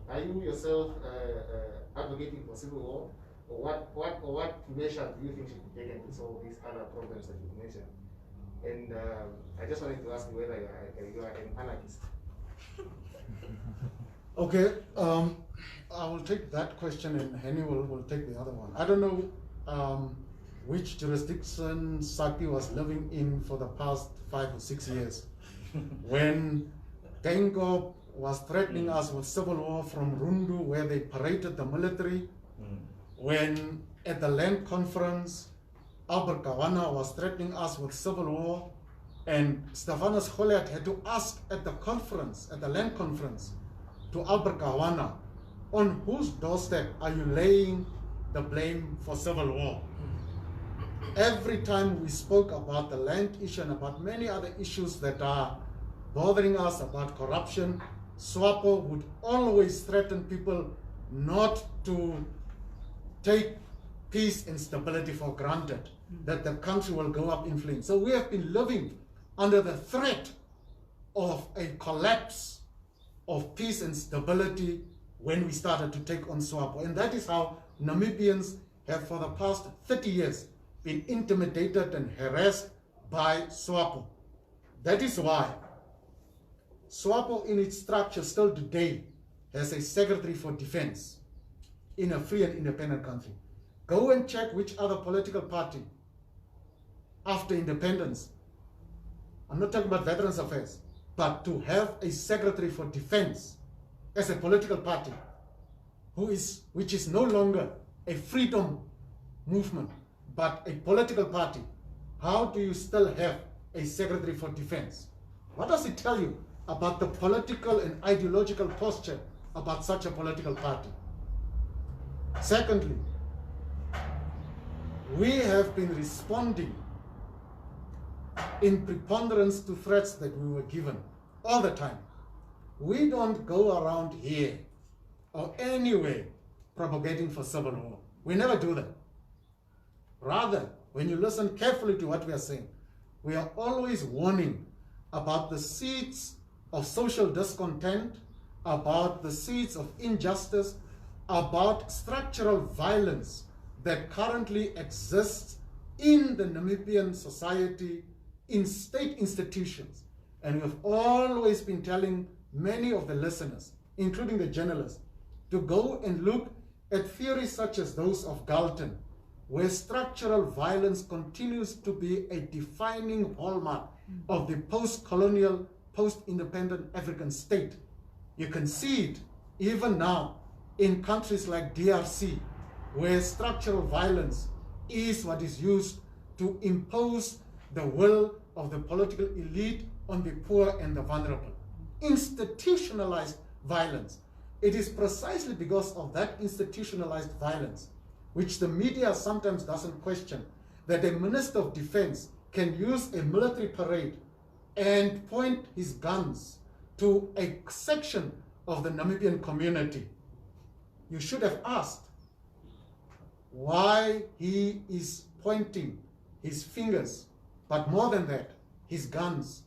Are you yourself advocating for civil war? Or what measure do you think should be taken to solve these other problems that you mentioned? And I just wanted to ask you whether you are an anarchist. Okay, I will take that question and Henny will take the other one. I don't know which jurisdiction Saki was living in for the past 5 or 6 years when Tengo was threatening us with civil war from Rundu, where they paraded the military, when at the land conference Albert Kawana was threatening us with civil war, and Stefanus Goliath had to ask at the conference, at the land conference, to Albert Kawana, on whose doorstep are you laying the blame for civil war? Every time we spoke about the land issue and about many other issues that are bothering us, about corruption, Swapo would always threaten people not to take peace and stability for granted, that the country will go up in flames. So we have been living under the threat of a collapse of peace and stability when we started to take on Swapo. And that is how Namibians have for the past 30 years been intimidated and harassed by Swapo. That is why Swapo in its structure still today has a Secretary for Defense in a free and independent country. Go and check which other political party after independence, I'm not talking about Veterans Affairs, but to have a Secretary for Defense as a political party which is no longer a freedom movement, but a political party. How do you still have a Secretary for Defense? What does it tell you about the political and ideological posture about such a political party? Secondly, we have been responding in preponderance to threats that we were given all the time. We don't go around here or anywhere propagating for civil war. We never do that. Rather, when you listen carefully to what we are saying, we are always warning about the seeds of social discontent, about the seeds of injustice, about structural violence that currently exists in the Namibian society, in state institutions. And we've always been telling many of the listeners, including the journalists, to go and look at theories such as those of Galton, where structural violence continues to be a defining hallmark of the post-colonial, post-independent African state. You can see it even now in countries like DRC, where structural violence is what is used to impose the will of the political elite on the poor and the vulnerable. Institutionalized violence. It is precisely because of that institutionalized violence, which the media sometimes doesn't question, that a Minister of Defense can use a military parade and point his guns to a section of the Namibian community. You should have asked why he is pointing his fingers, but more than that, his guns,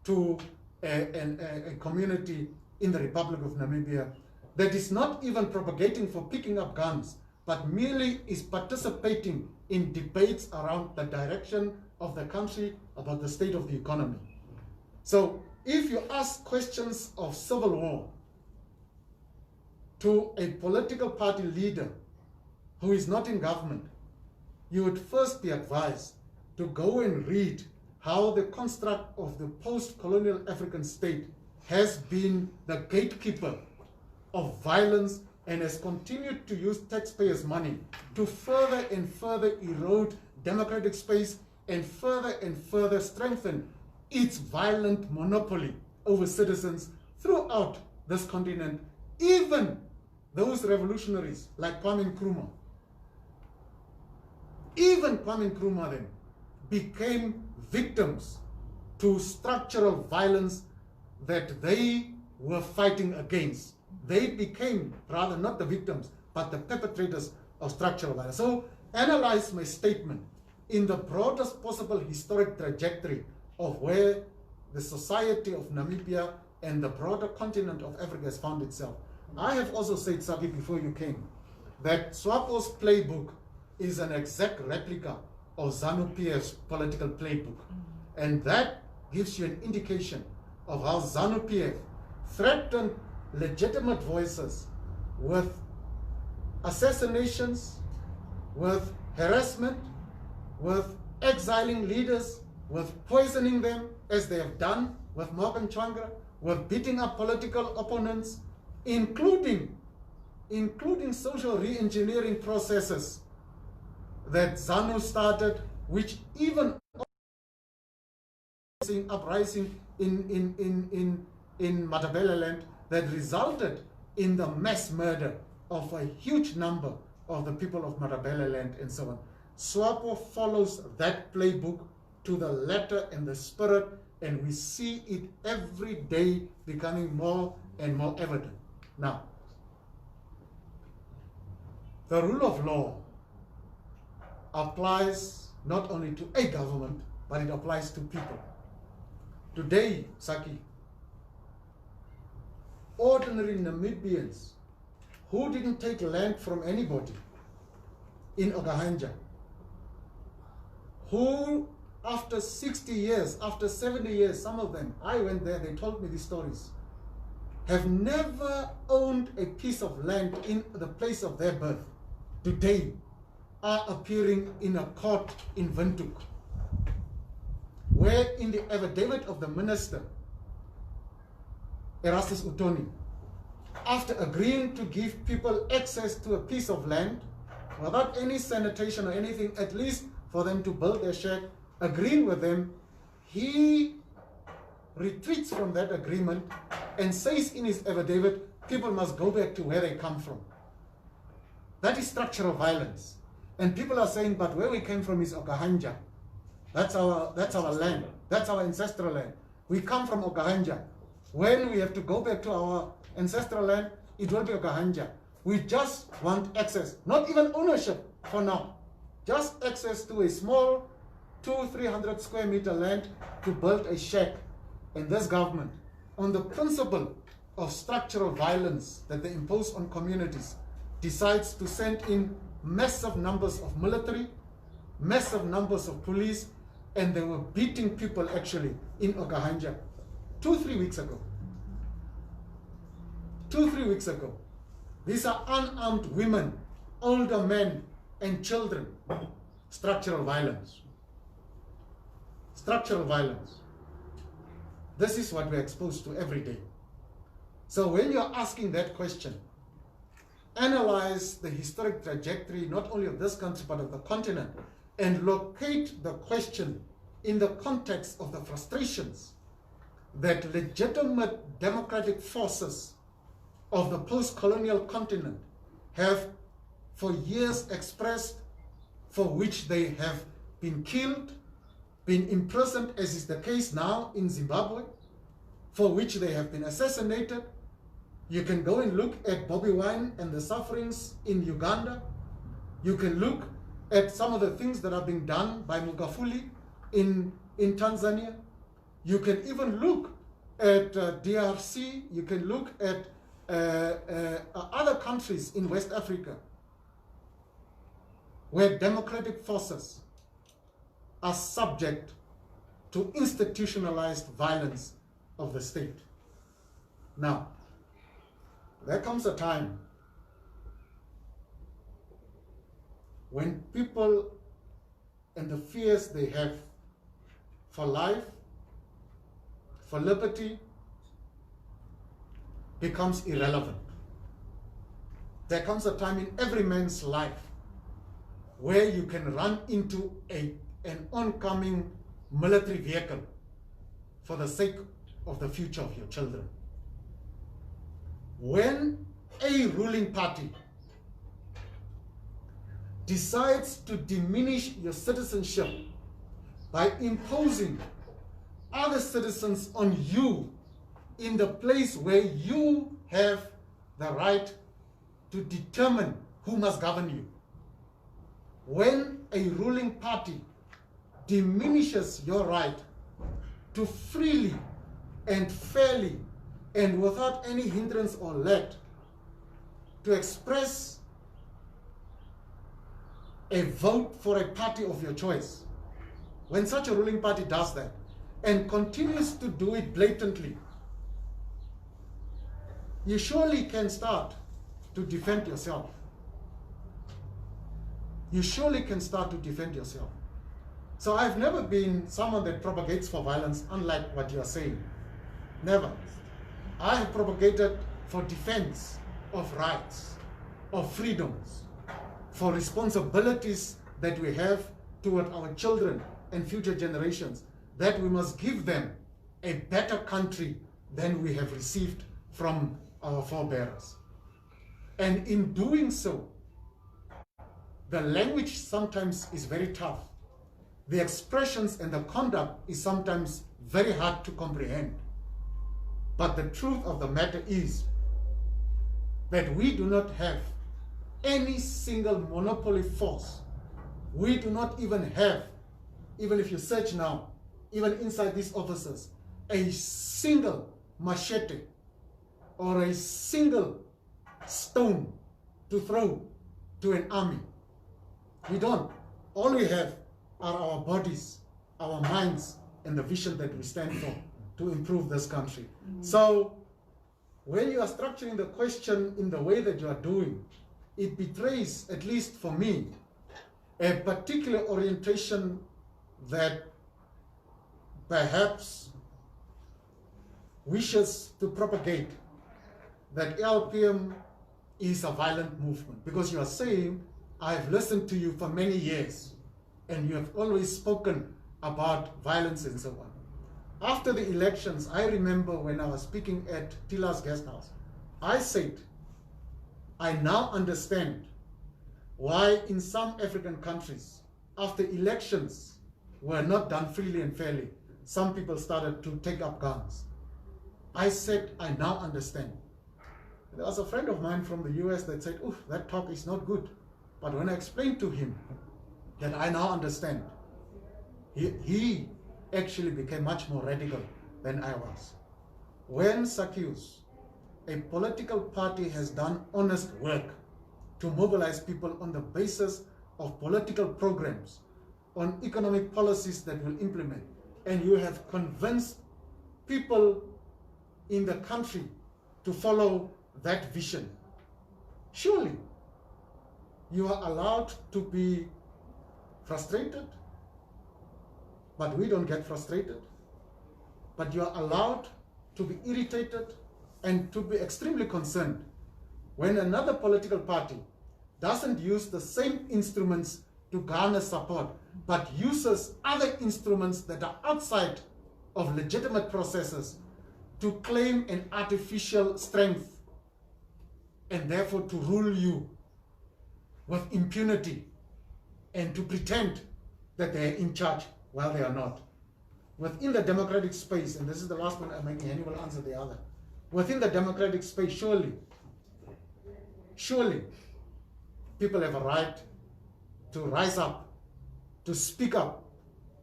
to a community in the Republic of Namibia that is not even propagating for picking up guns, but merely is participating in debates around the direction of the country, about the state of the economy. So if you ask questions of civil war to a political party leader who is not in government, you would first be advised to go and read how the construct of the post-colonial African state has been the gatekeeper of violence and has continued to use taxpayers' money to further and further erode democratic space and further strengthen its violent monopoly over citizens throughout this continent. Even those revolutionaries like Kwame Nkrumah, then became victims to structural violence that they were fighting against. They became, rather, not the victims, but the perpetrators of structural violence. So analyze my statement in the broadest possible historic trajectory of where the society of Namibia and the broader continent of Africa has found itself. I have also said, Saki, before you came, that Swapo's playbook is an exact replica of ZANU-PF's political playbook. And that gives you an indication of how ZANU-PF threatened legitimate voices with assassinations, with harassment, with exiling leaders, with poisoning them, as they have done with Morgan Changra, with beating up political opponents, including social re-engineering processes that ZANU started, which even uprising in Matabeleland that resulted in the mass murder of a huge number of the people of Matabeleland and so on. Swapo follows that playbook to the letter and the spirit, and we see it every day becoming more and more evident. Now, the rule of law applies not only to a government, but it applies to people. Today, Saki, ordinary Namibians who didn't take land from anybody in Okahanja, who after 60 years, after 70 years, some of them, I went there, they told me these stories, have never owned a piece of land in the place of their birth, today are appearing in a court in Windhoek, where in the affidavit of the minister, Erastus Utoni, after agreeing to give people access to a piece of land without any sanitation or anything, at least for them to build their shack, agreeing with them, he retreats from that agreement and says in his affidavit, people must go back to where they come from. That is structural violence. And people are saying, but where we came from is Okahanja. That's our land. That's our ancestral land. We come from Okahanja. When we have to go back to our ancestral land, it will be Okahanja. We just want access, not even ownership for now, just access to a small 200-300 square meter land to build a shack. And this government, on the principle of structural violence that they impose on communities, decides to send in massive numbers of military, massive numbers of police, and they were beating people actually in Okahanja 2-3 weeks ago. 2-3 weeks ago. These are unarmed women, older men, and children. Structural violence. Structural violence. This is what we're exposed to every day. So when you're asking that question, analyze the historic trajectory, not only of this country, but of the continent, and locate the question in the context of the frustrations that legitimate democratic forces of the post-colonial continent have for years expressed, for which they have been killed, been imprisoned, as is the case now in Zimbabwe, for which they have been assassinated. You can go and look at Bobi Wine and the sufferings in Uganda. You can look at some of the things that are being done by Magufuli in Tanzania. You can even look at DRC. You can look at other countries in West Africa where democratic forces are subject to institutionalized violence of the state. Now, there comes a time when people and the fears they have for life, for liberty, becomes irrelevant. There comes a time in every man's life where you can run into an oncoming military vehicle for the sake of the future of your children. When a ruling party decides to diminish your citizenship by imposing other citizens on you in the place where you have the right to determine who must govern you, when a ruling party diminishes your right to freely and fairly and without any hindrance or let to express a vote for a party of your choice, when such a ruling party does that and continues to do it blatantly, you surely can start to defend yourself. You surely can start to defend yourself. So I've never been someone that propagates for violence, unlike what you are saying. Never. I have propagated for defense of rights, of freedoms, for responsibilities that we have toward our children and future generations, that we must give them a better country than we have received from our forebears. And in doing so, the language sometimes is very tough. The expressions and the conduct is sometimes very hard to comprehend. But the truth of the matter is that we do not have any single monopoly force. We do not even have, even if you search now, even inside these offices, a single machete or a single stone to throw to an army. We don't. All we have are our bodies, our minds, and the vision that we stand for to improve this country. So when you are structuring the question in the way that you are doing, it betrays, at least for me, a particular orientation that perhaps wishes to propagate that LPM is a violent movement. Because you are saying, I've listened to you for many years, and you have always spoken about violence and so on. After the elections, I remember when I was speaking at Tila's guest house, I said, I now understand why in some African countries, after elections were not done freely and fairly, some people started to take up guns. I said, I now understand. There was a friend of mine from the US that said, oof, that talk is not good. But when I explained to him that I now understand, he actually became much more radical than I was. When Zacchaeus, a political party, has done honest work to mobilize people on the basis of political programs, on economic policies that will implement, and you have convinced people in the country to follow that vision, surely you are allowed to be frustrated, but we don't get frustrated. But you are allowed to be irritated and to be extremely concerned when another political party doesn't use the same instruments to garner support, but uses other instruments that are outside of legitimate processes to claim an artificial strength and therefore to rule you with impunity and to pretend that they are in charge while they are not. Within the democratic space, and this is the last one I'm making, and he will answer the other. Within the democratic space, surely people have a right to rise up, to speak up,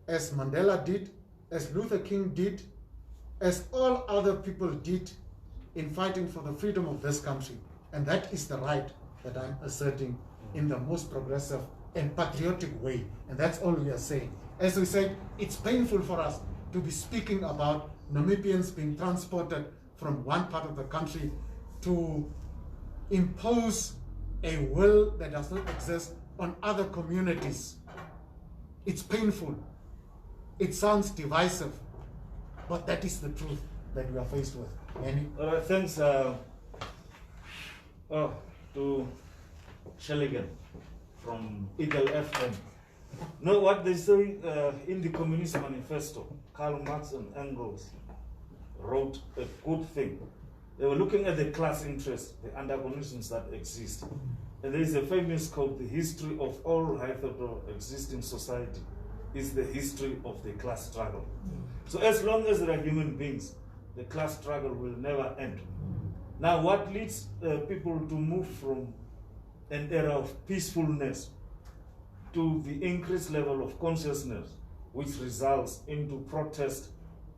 as Mandela did, as Luther King did, as all other people did in fighting for the freedom of this country. And that is the right that I'm asserting in the most progressive and patriotic way. And that's all we are saying. As we said, it's painful for us to be speaking about Namibians being transported from one part of the country to impose a will that does not exist on other communities. It's painful. It sounds divisive, but that is the truth that we are faced with. Annie? All right, thanks to Sheligan from Eagle FM. Know what they say in the Communist Manifesto? Karl Marx and Engels wrote a good thing. They were looking at the class interests, the antagonisms that exist. And there is a famous quote, the history of all hitherto existing society is the history of the class struggle. So as long as there are human beings, the class struggle will never end. Now what leads people to move from an era of peacefulness to the increased level of consciousness, which results into protest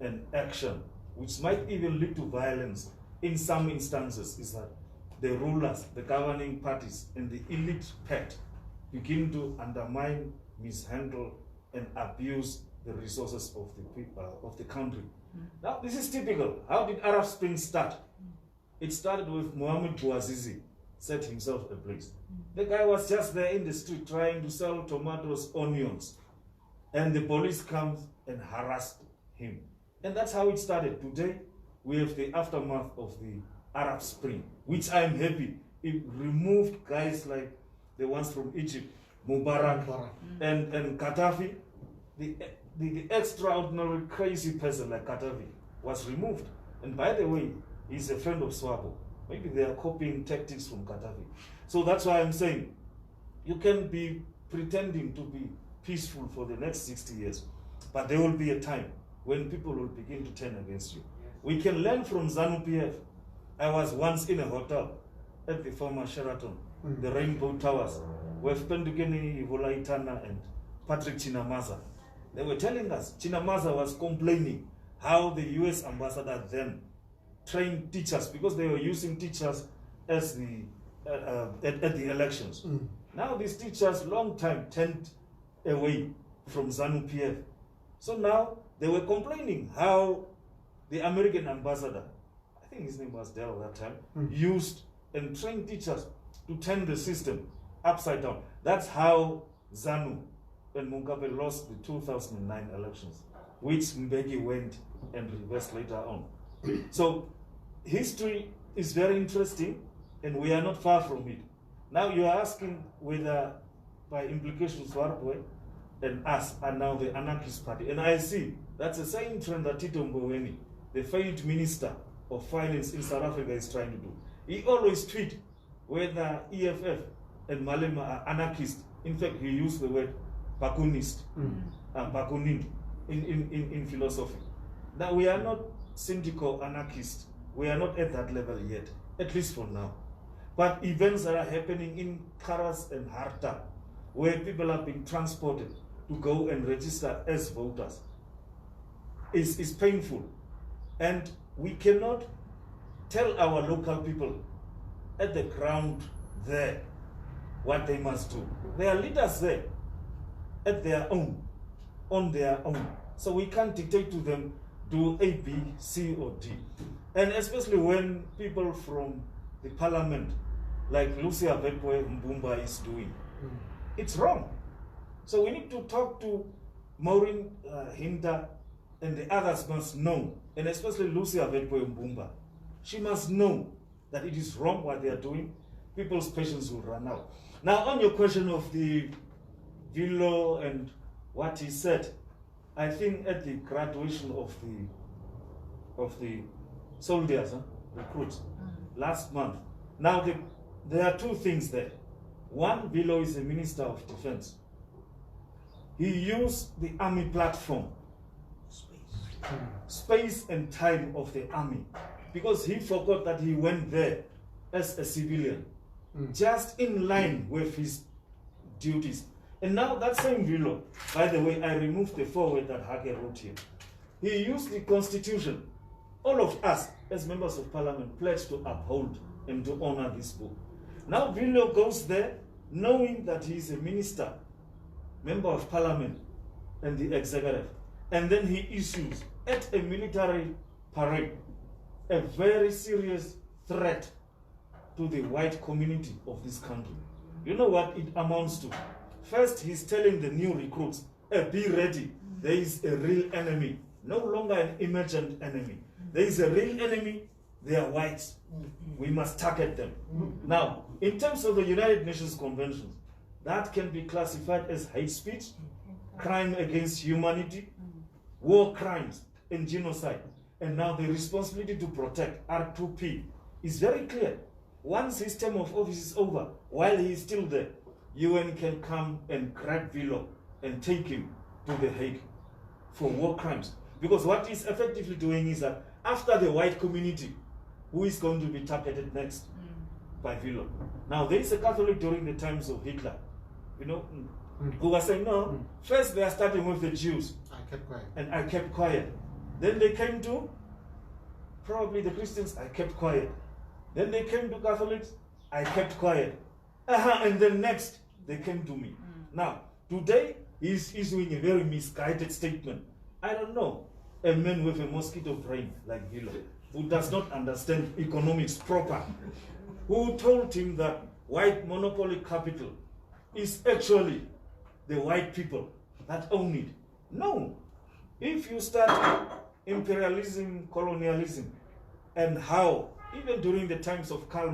and action, which might even lead to violence in some instances, is that the rulers, the governing parties, and the elite pact begin to undermine, mishandle, and abuse the resources of the people of the country. Now, this is typical. How did Arab Spring start? It started with Mohammed Bouazizi set himself ablaze. The guy was just there in the street trying to sell tomatoes, onions, and the police comes and harassed him. And that's how it started. Today, we have the aftermath of the Arab Spring, which I'm happy. It removed guys like the ones from Egypt, Mubarak, and Gaddafi. The extraordinary crazy person like Gaddafi was removed. And by the way, he's a friend of Swapo. Maybe they are copying tactics from Gaddafi. So that's why I'm saying, you can be pretending to be peaceful for the next 60 years, but there will be a time when people will begin to turn against you. We can learn from ZANU-PF. I was once in a hotel at the former Sheraton, the Rainbow Towers, with Pendukeni Volaitana and Patrick Chinamaza. They were telling us, Chinamaza was complaining how the US ambassador then trained teachers, because they were using teachers as the at the elections. Now these teachers, long time, turned away from ZANU-PF. So now they were complaining how the American ambassador, I think his name was Dell at that time, used and trained teachers to turn the system upside down. That's how ZANU and Mugabe lost the 2009 elections, which Mbeki went and reversed later on. So history is very interesting, and we are not far from it. Now you are asking whether, by implication, Swapo and us are now the anarchist party. And I see that's the same trend that Tito Mboweni, the failed minister of finance in South Africa, is trying to do. He always tweets whether EFF and Malema are anarchists. In fact, he used the word Bakunist, Bakunin in philosophy. Now, we are not syndical anarchists. We are not at that level yet, at least for now. But events that are happening in Karas and Harta, where people are being transported to go and register as voters, is painful. And we cannot tell our local people at the ground there what they must do. There are leaders there at their own, on their own. So we can't dictate to them, do A, B, C, or D. And especially when people from the parliament, like Lucia Vetpoe Mbumba is doing, it's wrong. So we need to talk to Maureen Hinda, and the others must know, and especially Lucia Vetpoe Mbumba. She must know that it is wrong what they are doing. People's patience will run out. Now, on your question of the Vilo and what he said, I think at the graduation of the soldiers, recruits, last month. Now, there are two things there. One, Vilo is the Minister of Defense. He used the army platform, space and time of the army, because he forgot that he went there as a civilian, just in line with his duties. And now that same Vilo, by the way, I removed the foreword that Hake wrote here. He used the Constitution. All of us, as members of parliament, pledged to uphold and to honor this book. Now Vilo goes there, knowing that he is a minister, member of parliament, and the executive. And then he issues, at a military parade, a very serious threat to the white community of this country. You know what it amounts to? First, he's telling the new recruits, be ready. There is a real enemy, no longer an emergent enemy. There is a real enemy, they are whites. We must target them. Now, in terms of the United Nations Conventions, that can be classified as hate speech, crime against humanity, war crimes, and genocide. And now the responsibility to protect, R2P, is very clear. Once his term of office is over, while he is still there, UN can come and grab Vilo and take him to The Hague for war crimes. Because what he's effectively doing is that after the white community, who is going to be targeted next? By Vilo. Now, there is a Catholic during the times of Hitler, you know, who was saying, no, first they are starting with the Jews. I kept quiet. And I kept quiet. Then they came to probably the Christians, I kept quiet. Then they came to Catholics, I kept quiet. And then next, they came to me. Now, today, he's issuing a very misguided statement. I don't know, a man with a mosquito brain like Hilo, who does not understand economics proper, who told him that white monopoly capital is actually the white people that own it. No. If you start imperialism, colonialism, and how, even during the times of Karl